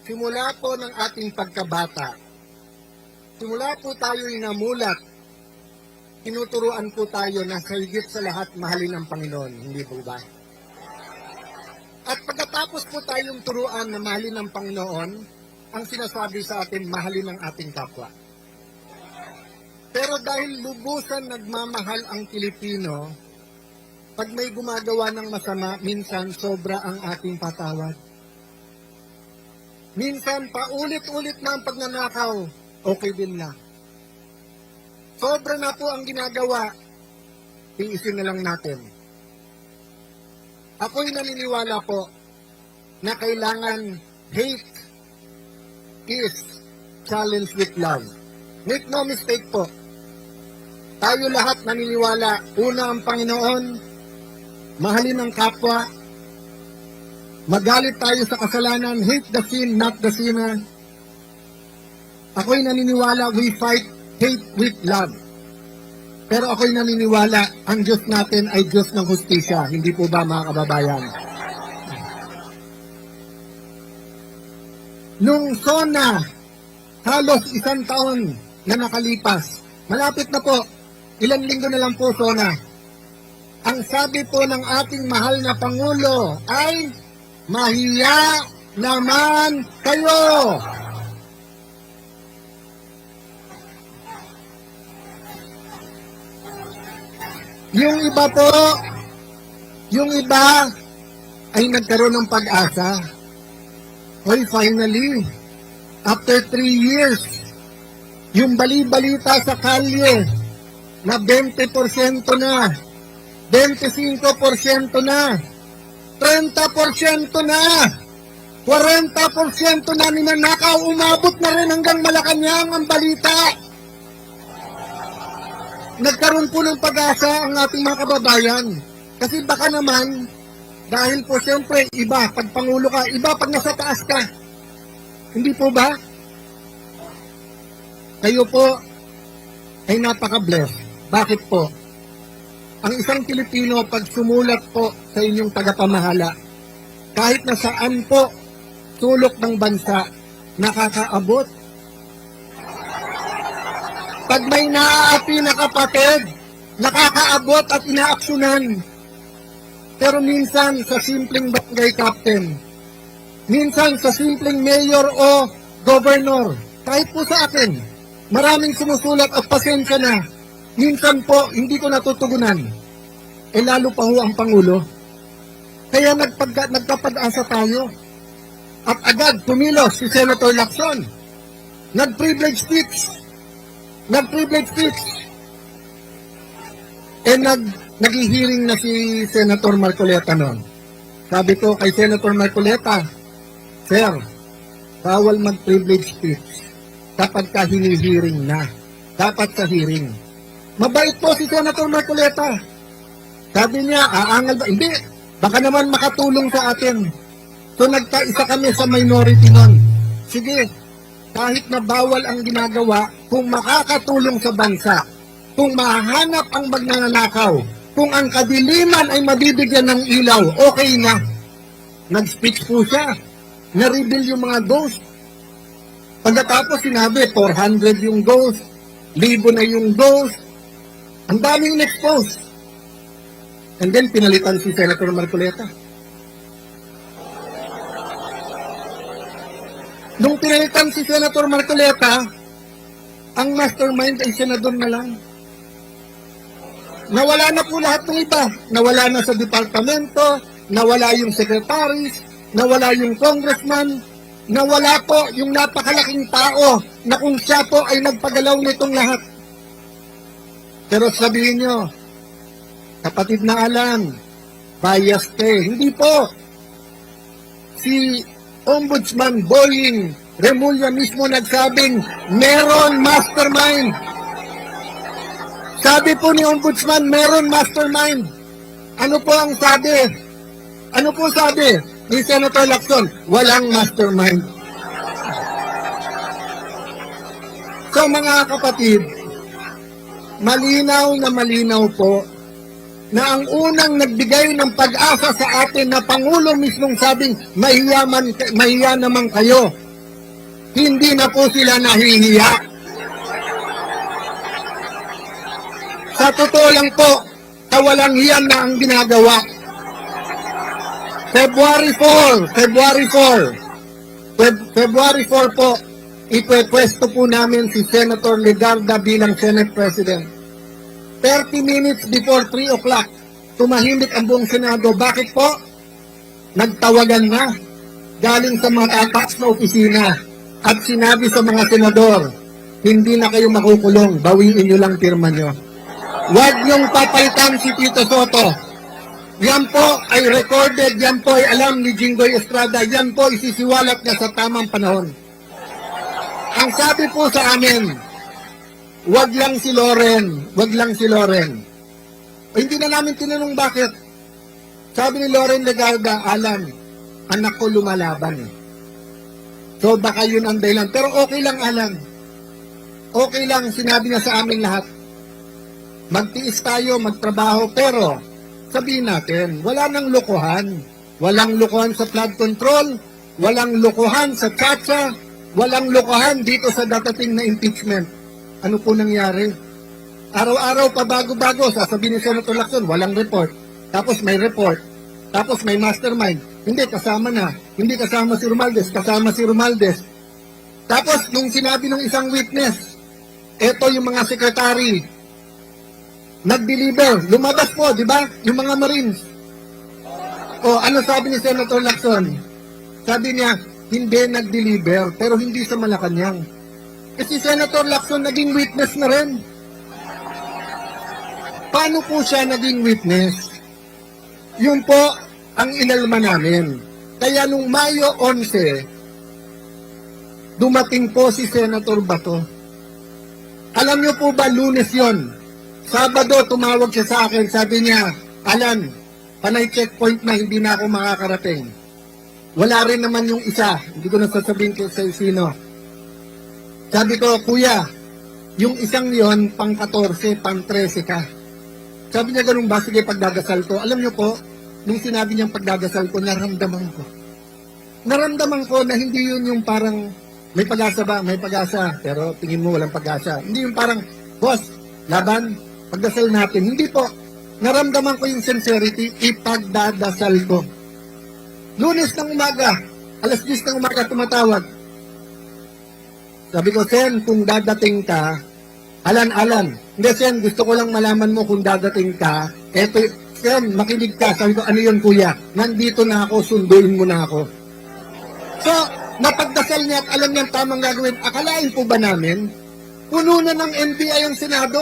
simula po ng ating pagkabata, simula po tayo'y namulat, tinuturuan po tayo na sa higit sa lahat mahalin ang Panginoon, hindi po ba? At pagkatapos po tayong turuan na mahalin ang Panginoon, ang sinasabi sa atin, mahalin ang ating kapwa. Pero dahil lubusan nagmamahal ang Pilipino, pag may gumagawa ng masama, minsan sobra ang ating patawad. Minsan paulit-ulit na ang pagnanakaw, okay din na. Sobra na po ang ginagawa, tiisin na lang natin. Ako'y naniniwala po na kailangan hate is challenged with love. Make no mistake po, tayo lahat naniniwala, una ang Panginoon, mahalin ang kapwa, magalit tayo sa kasalanan, hate the sin, not the sinner. Ako'y naniniwala, we fight hate with love. Pero ako'y naniniwala, ang Diyos natin ay Diyos ng hustisya. Hindi po ba, mga kababayan? Nung SONA, halos 1 taon na nakalipas, malapit na po, ilang linggo na lang po SONA. Ang sabi po ng ating mahal na Pangulo ay, mahiya naman kayo! Yung iba po, yung iba ay nagkaroon ng pag-asa. Hoy, finally, after 3 years, yung bali-balita sa kalye na 20% na, 25% na, 30% na, 40% na ninanakaw, umabot na rin hanggang Malacanang ang balita. Nagkaroon po ng pag-asa ang ating mga kababayan. Kasi baka naman, dahil po siyempre, iba pag Pangulo ka, iba pag nasa taas ka. Hindi po ba? Kayo po ay napaka-bless. Bakit po? Ang isang Pilipino, pag sumulat po sa inyong tagapamahala, kahit na saan po sulok ng bansa, nakakaabot. Pag may naaapi na kapatid, nakakaabot at inaaksyonan. Pero minsan sa simpleng barangay captain, minsan sa simpleng mayor o governor, kahit po sa akin, maraming sumusulat at pasensya na. Minsan po, hindi ko natutugunan. Eh lalo pa ho ang Pangulo. Kaya nagkapag-asa tayo. At agad tumilos si Senator Lacson. Nag-privilege speech. Nag-hearing na si Senator Marcoleta noon. Sabi ko kay Senator Marcoleta, Sir, bawal mag-privilege speech kapag ka hini-hearing na. Dapat sa hearing. Mabait po si Senator Marcoleta. Sabi niya, aangal ba? Hindi, baka naman makatulong sa atin. So nagkaisa kami sa minority noon. Sige, kahit na bawal ang ginagawa, kung makakatulong sa bansa, kung mahanap ang magnanakaw, kung ang kadiliman ay mabibigyan ng ilaw, okay na. Nag-speech po siya. Na-reveal yung mga ghost. Pagkatapos sinabi, 400 yung ghost, 1,000 na yung ghost. Ang daming in-expose. And then, pinalitan si Senator Marcoleta. Nung pinalitan si Senator Marcoleta, ang mastermind ay senador na lang. Nawala na po lahat ng iba. Nawala na sa departamento, nawala yung secretaries, nawala yung congressman, nawala po yung napakalaking tao na kung siya po ay nagpagalaw nitong lahat. Pero sabihin nyo, kapatid na Alan, bias Hindi po. Si Ombudsman Boying Remulla mismo nagsabing, meron mastermind. Sabi po ni Ombudsman, meron mastermind. Ano po ang sabi? Ano po sabi ni Senator Lacson? Walang mastermind. So mga kapatid, malinaw na malinaw po na ang unang nagbigay ng pag-asa sa atin na Pangulo mismong sabing mahiya naman kayo. hindi na po sila nahihiya. Sa totoo lang po, kawalang hiyan na ang ginagawa. February 4 po, ipepwesto po namin si Senator Legarda bilang Senate President. 30 minutes before 3 o'clock, tumahimik ang buong Senado. Bakit po? Nagtawagan na galing sa mga tataas na opisina at sinabi sa mga senador, hindi na kayo makukulong, bawiin nyo lang pirma nyo. Huwag nyong papalitan si Tito Soto. Yan po ay recorded, yan po ay alam ni Jinggoy Estrada, yan po isisiwalat niya sa tamang panahon. Ang sabi po sa amin, wag lang si Loren. Hindi na namin tinanong bakit. Sabi ni Loren Legarda, Alan, anak ko lumalaban. So baka yun ang dahilan. Pero okay lang, Alan. Okay lang, sinabi niya sa amin lahat. Magtiis tayo, magtrabaho, pero sabihin natin, wala nang lokohan. Walang lokohan sa flood control, walang lokohan sa tsa-tsa, walang lokohan dito sa datating na impeachment. Ano po nangyari? Araw-araw pa bago-bago, sasabihin ni Senator Lacson, walang report. Tapos may report. Tapos may mastermind. Hindi, kasama na. Hindi kasama si Romualdez, kasama si Romualdez. Tapos, nung sinabi ng isang witness, eto yung mga sekretary, nag-deliver. Lumabas po, di ba? Yung mga Marines. O, ano sabi ni Senator Lacson? Sabi niya, hindi nag-deliver, pero hindi sa Malacanang. Kasi Senator Lacson naging witness na rin. Paano po siya naging witness? Yun po ang inalma namin. Kaya nung Mayo 11, dumating po si Senator Bato. Alam niyo po ba, Lunes yon? Sabado, tumawag siya sa akin. Sabi niya, Alan, panay checkpoint na, hindi na ako makakarating. Wala rin naman yung isa. Hindi ko nasasabihin ko sa sino. Sabi ko, Kuya, yung isang yon pang 14, pang 13 ka. Sabi niya, ganun ba? Sige, pagdadasal ko. Alam niyo po, nung sinabi niyang pagdadasal ko, naramdaman ko. Naramdaman ko na hindi yun yung parang, may pag-asa ba? May pag-asa. Pero tingin mo walang pag-asa. Hindi yung parang, boss, laban, pagdasal natin. Hindi po. Naramdaman ko yung sincerity, ipagdadasal ko. Lunes ng umaga, alas 10 ng umaga tumatawag. Sabi ko, Sen, kung dadating ka, Alan. Hindi, Sen, gusto ko lang malaman mo kung dadating ka. Eto, Sen, makinig ka. Sabi ko, ano yun, Kuya? Nandito na ako, sunduin mo na ako. So, napagdasal niya at alam niya tamang gagawin. Akalain po ba namin? Puno na ng NBI ang Senado.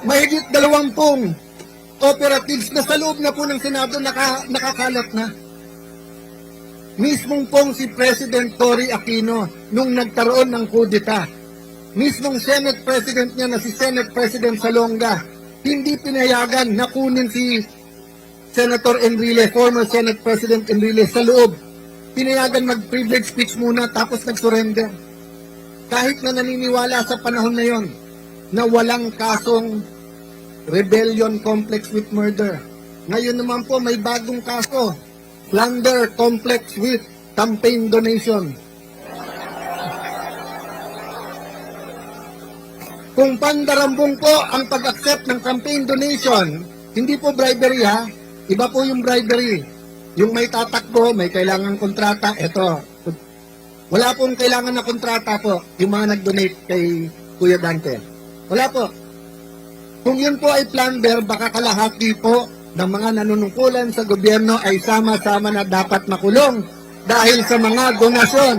Mahigit 20 operatives na sa loob na po ng Senado nakakalat na. Mismong pong si President Tory Aquino nung nagkaroon ng kudeta. Mismong Senate President niya na si Senate President Salonga, hindi pinayagan na kunin si Senator Enrile, former Senate President Enrile sa loob. Pinayagan mag-privilege speech muna tapos nag-surrender. Kahit na naniniwala sa panahon na yon na walang kasong rebellion complex with murder. Ngayon naman po may bagong kaso, plunder complex with campaign donation. Kung pandarambong po ang pag-accept ng campaign donation, hindi po bribery ha, iba po yung bribery. Yung may tatakbo, may kailangan kontrata, eto. Wala pong kailangan na kontrata po, yung mga nag-donate kay Kuya Dante. Wala po. Kung yun po ay plunder, baka kalahati po ng mga nanunungkulan sa gobyerno ay sama-sama na dapat makulong dahil sa mga donasyon.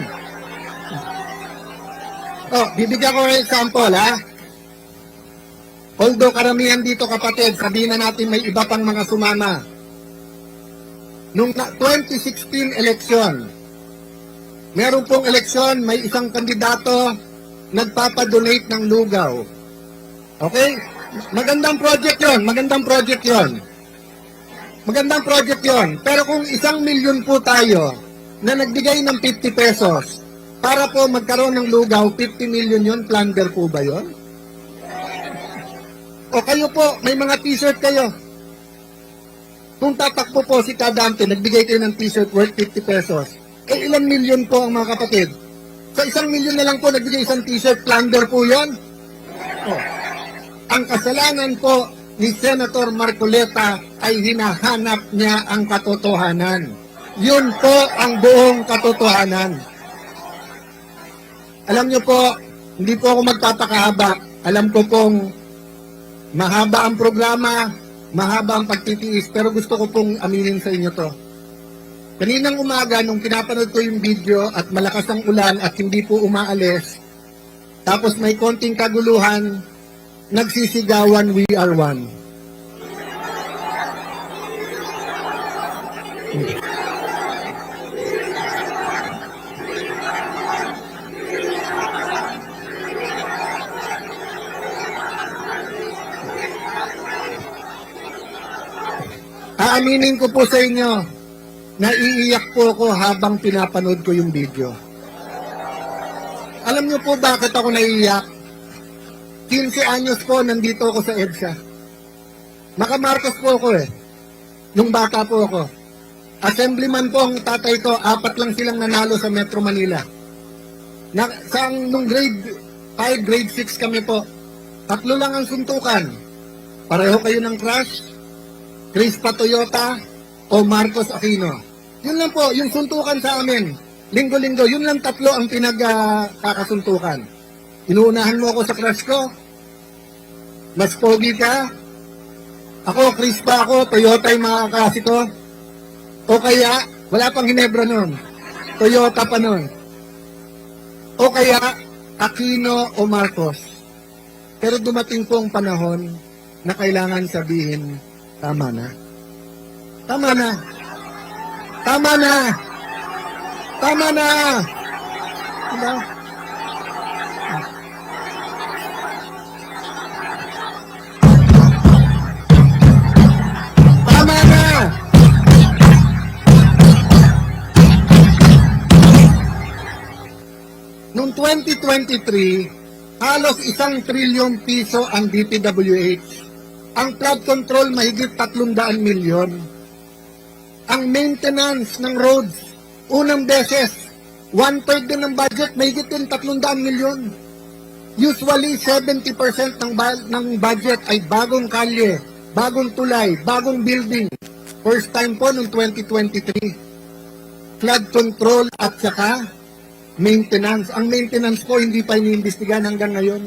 Oh, bibigyan ko ng example ha. Although karamihan dito kapatid, sabihin na natin may iba pang mga sumama. Nung 2016 election, meron pong eleksyon, may isang kandidato nagpapadonate ng lugaw. Okay? Magandang project yon. Pero kung 1 milyon po tayo na nagbigay ng 50 pesos para po magkaroon ng lugaw, 50 million yon, plunder po ba yon? O kayo po, may mga t-shirt kayo. Kung tatakbo po si Kadante, nagbigay kayo ng t-shirt worth 50 pesos. Eh, ilang milyon po ang mga kapatid? Sa 1 milyon na lang po, nagbigay isang t-shirt, plunder po yun. Oh. Ang kasalanan po ni Senator Marcoleta ay hinahanap niya ang katotohanan. Yun po ang buong katotohanan. Alam niyo po, hindi po ako magpapakahaba. Alam ko pong mahaba ang programa, mahaba ang pagtitiis, pero gusto ko pong aminin sa inyo to. Kaninang umaga, nung pinapanood ko yung video at malakas ang ulan at hindi po umaalis, tapos may konting kaguluhan, nagsisigawan, "We are one." Aaminin ko po sa inyo, naiiyak po ako habang pinapanood ko yung video. Alam niyo po bakit ako naiiyak? 15 anyos po, nandito ako sa EDSA. Maka-Marcos po ako eh. Nung bata po ako. Assemblyman po ang tatay ko, 4 lang silang nanalo sa Metro Manila. Nung grade 5, grade 6 kami po, 3 lang ang suntukan. Pareho kayo ng crush, Crispa Toyota o Marcos Aquino. Yun lang po, yung suntukan sa amin. Linggo-linggo, yun lang 3 ang pinagkakasuntukan. Inuunahan mo ako sa crush ko, mas pogi ka, ako, Crispa ako, Toyota yung mga kakasi ko, o kaya, wala pang Ginebra nun, Toyota pa nun, o kaya, Aquino o Marcos. Pero dumating po ang panahon na kailangan sabihin, tama na. Tama na. Tama na. Tama na. Diba? Tama na. Noong 2023, halos 1 trilyon piso ang DPWH. Ang flood control mahigit 300 milyon. Ang maintenance ng roads, unang beses, 1/3 din ng budget, mahigit din 300 milyon. Usually, 70% ng budget ay bagong kalye, bagong tulay, bagong building. First time po noong 2023. Flood control at saka maintenance. Ang maintenance po hindi pa iniimbestigahan hanggang ngayon.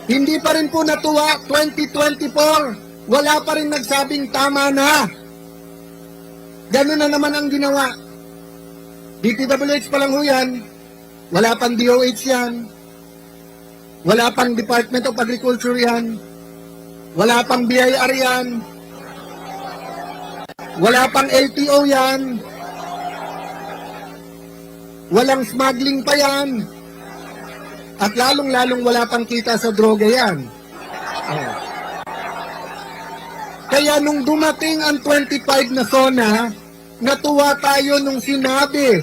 Hindi pa rin po natuwa, 2024, wala pa rin nagsabing tama na. Ganun na naman ang ginawa. DPWH pa lang ho yan, wala pang DOH yan, wala pang Department of Agriculture yan, wala pang BIR yan, wala pang LTO yan, walang smuggling pa yan. At lalong-lalong wala pang kita sa droga yan. Oh. Kaya nung dumating ang 25 na zona, natuwa tayo nung sinabing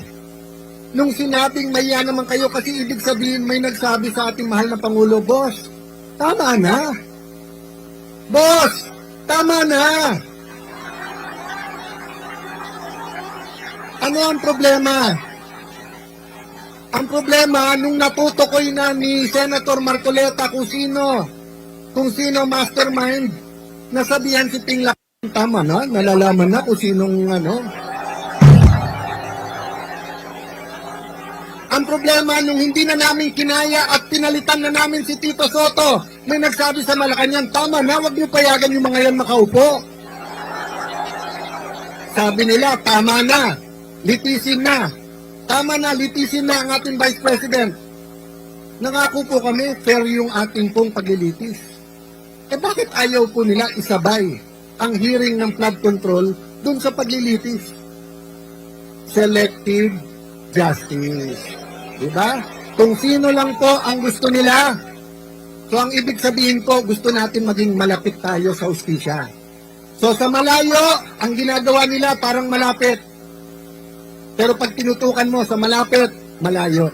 maya naman kayo kasi ibig sabihin may nagsabi sa ating mahal na Pangulo, "Boss, tama na. Boss, tama na." Ano ang problema? Ang problema, nung natutukoy na ni Senator Marcoleta kung sino mastermind, nasabihan si Ping Lacson, tama na, nalalaman na kung sinong ano. Ang problema, nung hindi na namin kinaya at pinalitan na namin si Tito Soto, may nagsabi sa Malacanang, tama na, wag niyo payagan yung mga yan makaupo. Sabi nila, tama na, litisin na. Tama na, litisin na ang ating Vice President. Nangako po kami, fair yung ating pong paglilitis. Eh bakit ayaw po nila isabay ang hearing ng flood control dun sa paglilitis? Selective justice. Diba? Kung sino lang po ang gusto nila. So ang ibig sabihin po, gusto natin maging malapit tayo sa hustisya. So sa malayo, ang ginagawa nila parang malapit. Pero pag tinutukan mo sa malapit, malayo.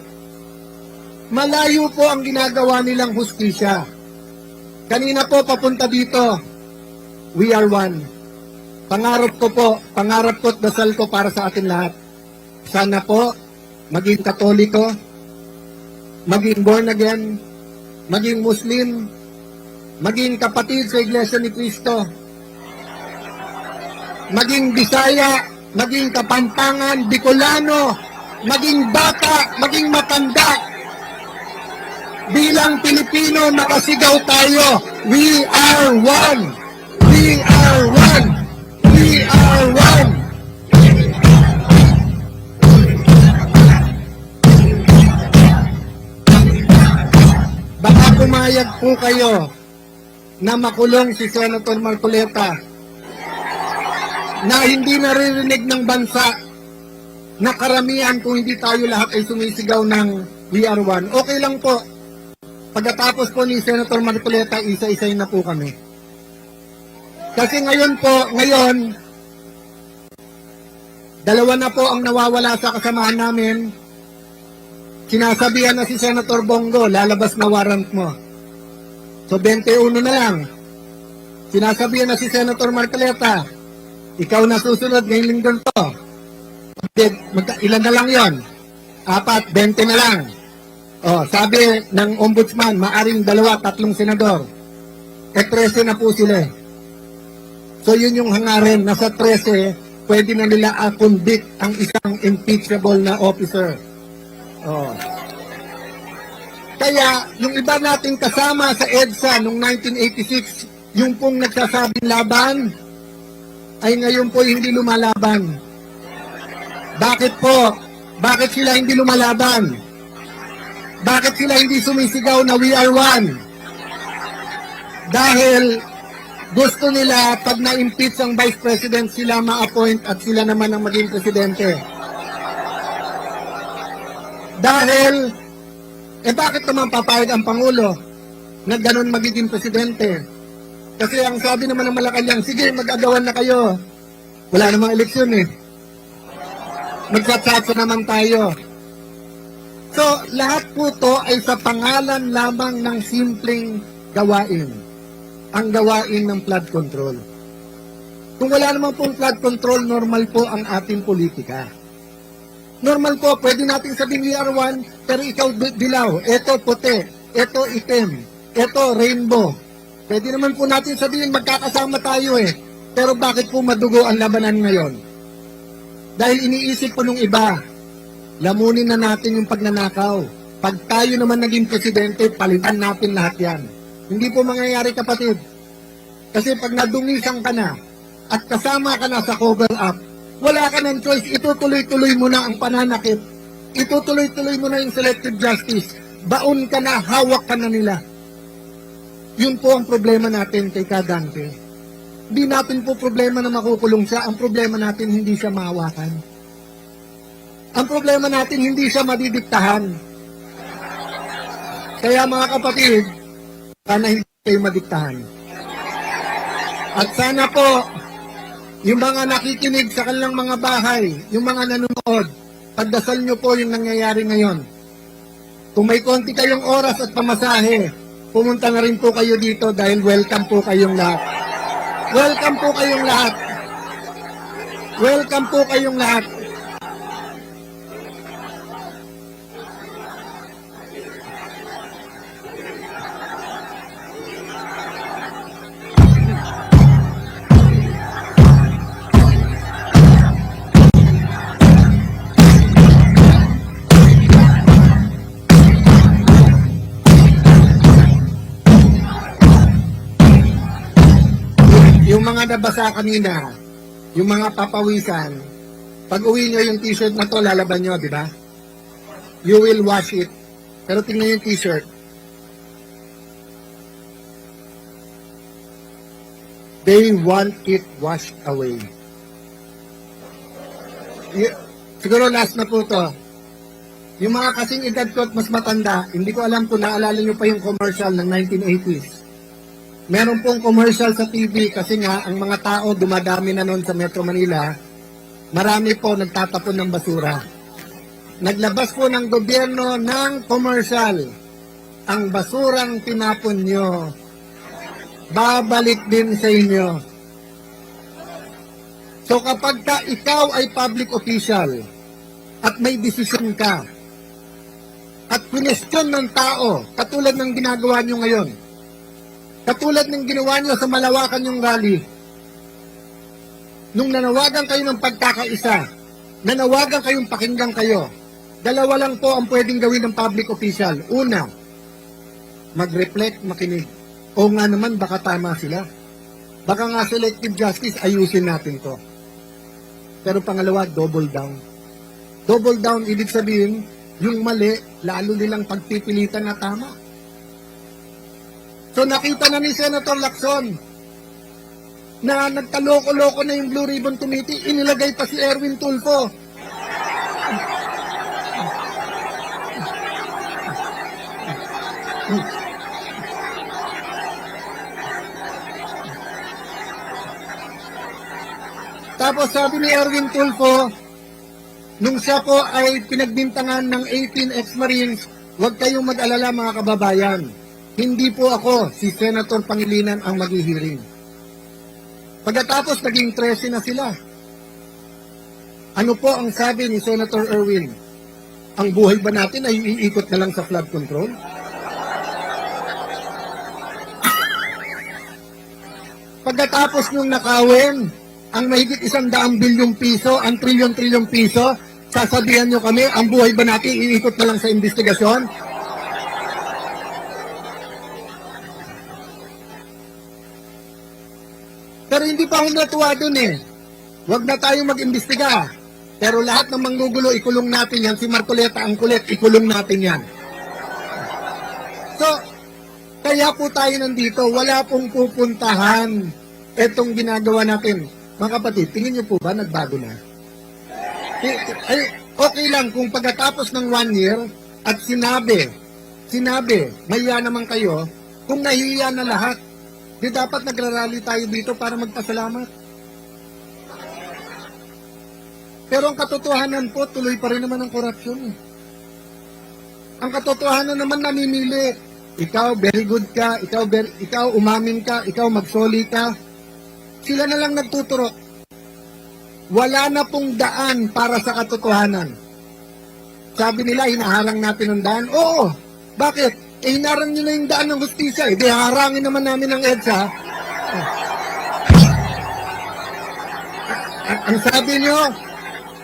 Malayo po ang ginagawa nilang hustisya. Kanina po papunta dito, we are one. pangarap ko at dasal ko para sa atin lahat. Sana po, maging Katoliko, maging born again, maging Muslim, maging kapatid sa Iglesia ni Cristo, maging Bisaya, maging Kapampangan, Bicolano, maging bata, maging matanda. Bilang Pilipino, nakasigaw tayo, we are one! We are one! We are one! Baka pumayag po kayo na makulong si Senator Marcoleta na hindi naririnig ng bansa na karamihan kung hindi tayo lahat ay sumisigaw ng we are one. Okay lang po. Pagkatapos po ni Senator Marcoleta, isa-isay na po kami. Kasi ngayon, dalawa na po ang nawawala sa kasamahan namin. Sinasabihan na si Senator Bongo, lalabas na warrant mo. So 21 na lang. Sinasabihan na si Senator Marcoleta, ikaw na susunod ngayong linggo to. Ilan na lang yon? 4, 20 na lang. Oh, sabi ng ombudsman, maaring 2, 3 senador. 13 na po sila. So yun yung hangarin, nasa 13, pwede na nila convict ang isang impeachable na officer. Oh. Kaya yung iba nating kasama sa EDSA noong 1986, yung pong nagsasabing laban, ay ngayon po hindi lumalaban. Bakit po? Bakit sila hindi lumalaban? Bakit sila hindi sumisigaw na we are one? Dahil gusto nila pag na-impeach ang Vice President, sila ma-appoint at sila naman ang maging presidente. Dahil, bakit naman papayag ang Pangulo na ganun magiging presidente? Kasi ang sabi naman ng Malacanang, sige, mag-agawan na kayo. Wala namang eleksyon eh. Magsatsatsa naman tayo. So, lahat po to ay sa pangalan lamang ng simpleng gawain. Ang gawain ng flood control. Kung wala naman pong flood control, normal po ang ating politika. Normal po, pwede natin sabihin we are one, pero ikaw dilaw, eto puti, eto itim, eto rainbow. Pwede naman po natin sabihin magkakasama tayo eh. Pero bakit po madugo ang labanan ngayon? Dahil iniisip po nung iba, lamunin na natin yung pagnanakaw. Pag tayo naman naging presidente, palitan natin lahat yan. Hindi po mangyayari, kapatid. Kasi pag nadungisan ka na at kasama ka na sa cover up, wala ka ng choice. Itutuloy-tuloy mo na ang pananakit. Itutuloy-tuloy mo na yung selective justice. Baon ka na, hawak ka na nila. Yun po ang problema natin kay Kadante. Hindi natin po problema na makukulong siya. Ang problema natin, hindi siya mahawakan. Ang problema natin, hindi siya madidiktahan. Kaya mga kapatid, sana hindi kayo madiktahan. At sana po, yung mga nakikinig sa kanilang mga bahay, yung mga nanonood, pagdasal nyo po yung nangyayari ngayon. Kung may konti kayong oras at pamasahe, pumunta na rin po kayo dito dahil welcome po kayong lahat. Welcome po kayong lahat. Welcome po kayong lahat. Yung mga nabasa kanina, yung mga papawisan, pag uwi nyo yung t-shirt na to, lalaban nyo, di ba? You will wash it. Pero tingnan yung t-shirt. They want it washed away. Siguro last na po to. Yung mga kasing edad ko at mas matanda, hindi ko alam kung naalala nyo pa yung commercial ng 1980s. Meron pong commercial sa TV kasi nga ang mga tao dumadami na noon sa Metro Manila, marami po nagtatapon ng basura. Naglabas po ng gobyerno ng commercial, ang basurang tinapon nyo, babalik din sa inyo. So kapag ka ikaw ay public official at may desisyon ka at question ng tao, katulad ng ginagawa nyo ngayon, katulad ng ginawa nyo sa Malawakan yung rally, nung nanawagan kayo ng pagkakaisa, nanawagan kayong pakinggan kayo, dalawa lang po ang pwedeng gawin ng public official. Una, mag-reflect, makinig. O nga naman, baka tama sila. Baka nga selective justice, ayusin natin to. Pero pangalawa, double down. Double down, ibig sabihin, yung mali, lalo nilang pagpipilitan na tama. So nakita na ni Senator Lacson na nagkaloko-loko na yung Blue Ribbon Committee, inilagay pa si Erwin Tulfo. Tapos sabi ni Erwin Tulfo, nung siya po ay pinagbintangan ng 18 ex-Marines, huwag kayong mag-alala mga kababayan. Hindi po ako, si Senator Pangilinan ang maghihiring. Pagkatapos naging 13 na sila. Ano po ang sabi ni Senator Erwin? Ang buhay ba natin ay iikot na lang sa flood control? Pagkatapos nung nakawin, ang mahigit 100 bilyong piso, ang trilyon-trilyong piso, sasabihan nyo kami, ang buhay ba natin iikot na lang sa investigasyon? Pero hindi pa ako natuwa dun eh. Huwag na tayong mag-imbestiga. Pero lahat ng manggugulo, ikulong natin yan. Si Marcoleta ang kulit, ikulong natin yan. So, kaya po tayo nandito. Wala pong pupuntahan etong ginagawa natin. Mga kapatid, tingin niyo po ba nagbago na? Ay, okay lang kung pagkatapos ng 1 year at sinabi, mahiya naman kayo, kung nahiya na lahat, di dapat nagrarally tayo dito para magpasalamat. Pero ang katotohanan po, tuloy pa rin naman ang korupsyon. Ang katotohanan naman namimili. Ikaw, very good ka. Ikaw umamin ka. Ikaw magsoli ka. Sila na lang nagtuturok. Wala na pong daan para sa katotohanan. Sabi nila, hinaharang natin ang daan. Oo. Bakit? Hinarang nyo na yung daan ng hustisya. Di harangin naman namin ang EDSA. Ang sabi nyo,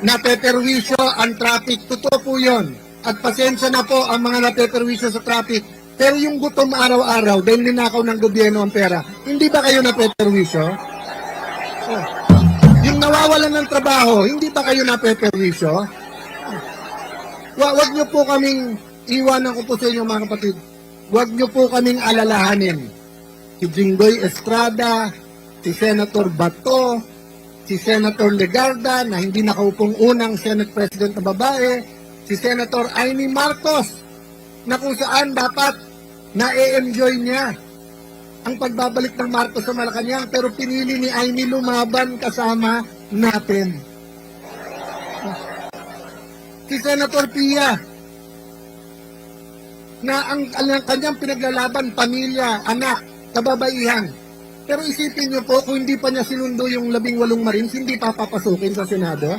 napeperwisyo ang traffic. Totoo po yun. At pasensya na po ang mga napeperwisyo sa traffic. Pero yung gutom araw-araw, dahil ninakaw ng gobyerno ang pera, hindi ba kayo napeperwisyo? Oh. Yung nawawalan ng trabaho, hindi ba kayo napeperwisyo? Wag nyo po kaming, iwanan ko po sa inyo mga kapatid, wag nyo po kaming alalahanin. Si Jinggoy Estrada, si Senator Bato, si Senator Legarda na hindi nakaupong unang Senate President na babae, si Senator Amy Marcos na kung saan dapat na-enjoy niya ang pagbabalik ng Marcos sa Malacanang pero pinili ni Amy lumaban kasama natin. Si Senator Pia na ang kanyang pinaglalaban, pamilya, anak, kababaihan. Pero isipin niyo po, kung hindi pa niya sinundo yung 18 Marines, hindi pa papasukin sa Senado.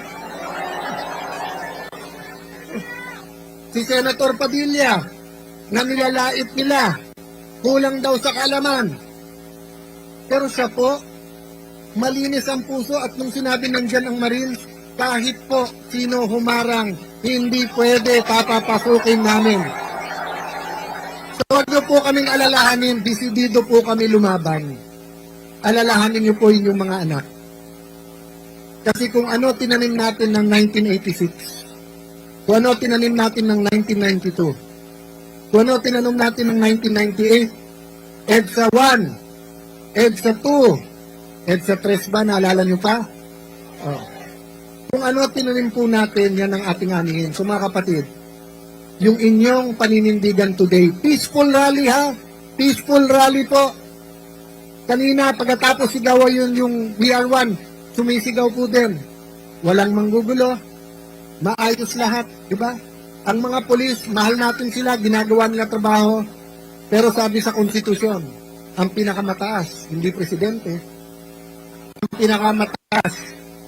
Si Senator Padilla, na nilalait nila, kulang daw sa kaalaman. Pero siya po, malinis ang puso at nung sinabi nandyan ang Marines, kahit po sino humarang, hindi pwede papapasukin namin. So huwag niyo po kaming alalahanin, desidido po kami lumaban. Alalahanin niyo po inyong mga anak. Kasi kung ano tinanim natin ng 1986, kung ano tinanim natin ng 1992, kung ano tinanim natin ng 1998, EDSA 1, EDSA 2, EDSA 3 ba, naalala niyo pa? Oh. Kung ano tinanim po natin, yan ang ating anihin. So mga kapatid, yung inyong paninindigan today, peaceful rally ha? Peaceful rally po. Kanina, pagkatapos sigaw yun yung We Are One, sumisigaw po din. Walang manggugulo, maayos lahat, di ba? Ang mga polis, mahal natin sila, ginagawa nila trabaho, pero sabi sa konstitusyon, ang pinakamataas, hindi presidente, ang pinakamataas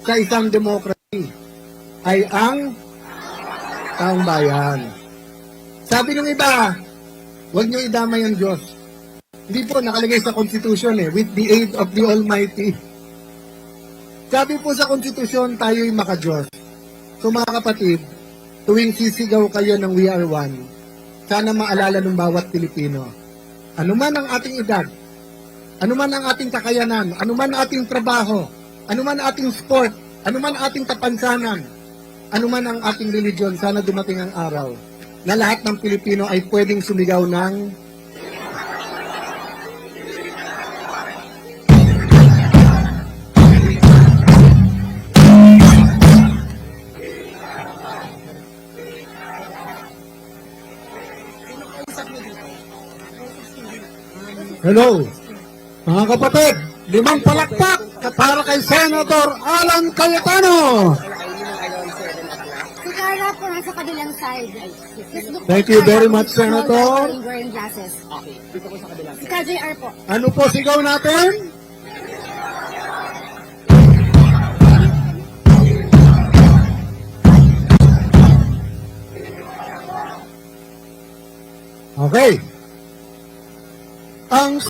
sa isang democracy ay ang taong bayan. Sabi ng iba, huwag niyo idamay ang Diyos. Hindi po nakalagay sa Constitution with the aid of the Almighty. Sabi po sa Constitution, tayo'y maka-Diyos. So mga kapatid, tuwing sisigaw kayo ng We Are One, sana maalala ng bawat Pilipino. Anuman ang ating edad, anuman ang ating kakayanan, anuman ang ating trabaho, anuman ang ating sport, anuman ang ating kapansanan, anuman ang ating religion, sana dumating ang araw na lahat ng Pilipino ay pwedeng sumigaw ng Hello, mga kapatid, 5 palakpak para kay Senator Alan Cayetano. Si Carla po nasa kabilang side. Thank you very much, Senator. Wearing glasses. Okay, dito po sa kabilang side. Si KJR po. Ano po sigaw natin? Okay. Ang